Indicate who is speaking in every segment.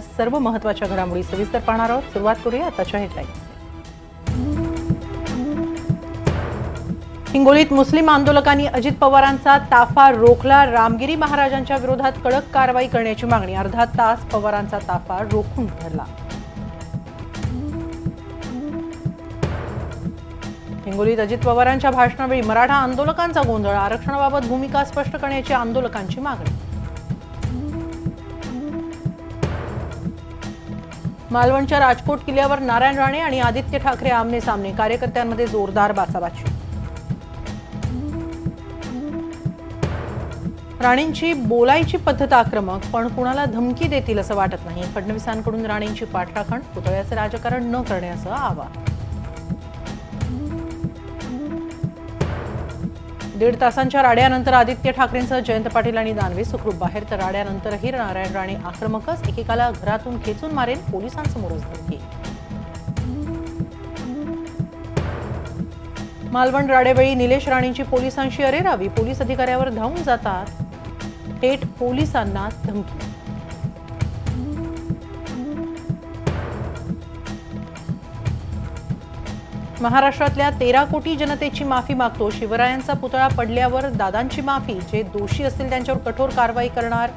Speaker 1: सर्व महत्त्वाच्या घडामोडी सविस्तर पाहणार आहोत। सुरुवात करूया आताच्या हेडलाईन्स। हिंगोलीत मुस्लिम आंदोलकांनी अजित पवारांचा ताफा रोखला। रामगिरी महाराजांच्या विरोधात कडक कारवाई करण्याची मागणी। अर्धा तास पवारांचा ताफा रोखून धरला। हिंगोलीत अजित पवारांच्या भाषणावेळी मराठा आंदोलकांचा गोंधळ। आरक्षणाबाबत भूमिका स्पष्ट करण्याची आंदोलकांची मागणी। मालवणच्या राजकोट किल्ल्यावर नारायण राणे आणि आदित्य ठाकरे आमने सामने। कार्यकर्त्यांमध्ये जोरदार बाचाबाची। राणेंची बोलायची पद्धत आक्रमक, पण कुणाला धमकी देतील असं वाटत नाही। फडणवीसांकडून राणेंची पाठराखण, पुतळ्याचे राजकारण न करण्याचं आवाहन। 1.5 तासांच्या राड्यानंतर आदित्य ठाकरेंसह जयंत पाटील आणि दानवे सुखरूप बाहेर, तर राड्यानंतरही नारायण राणे आक्रमकच। एकेकाला घरातून खेचून मारेल, पोलिसांसमोरच धमकी। मालवण राडेवेळी निलेश राणेंची पोलिसांशी अरेरावी। पोलीस अधिकाऱ्यावर धावून जातात, थेट पोलिसांना धमकी। महाराष्ट्रातल्या 13 कोटी जनतेची माफी मागतो। शिवरायांचा पुतळा पडल्यावर दादांची माफी। जे दोषी असतील त्यांच्यावर कठोर कारवाई करणार,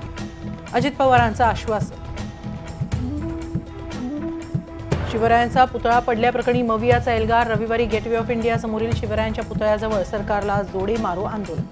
Speaker 1: अजित पवारांचं आश्वासन। शिवरायांचा पुतळा पडल्याप्रकरणी मवियाचा एल्गार। रविवारी गेटवे ऑफ इंडिया समोरील शिवरायांच्या पुतळ्याजवळ सरकारला जोडे मारो आंदोलन।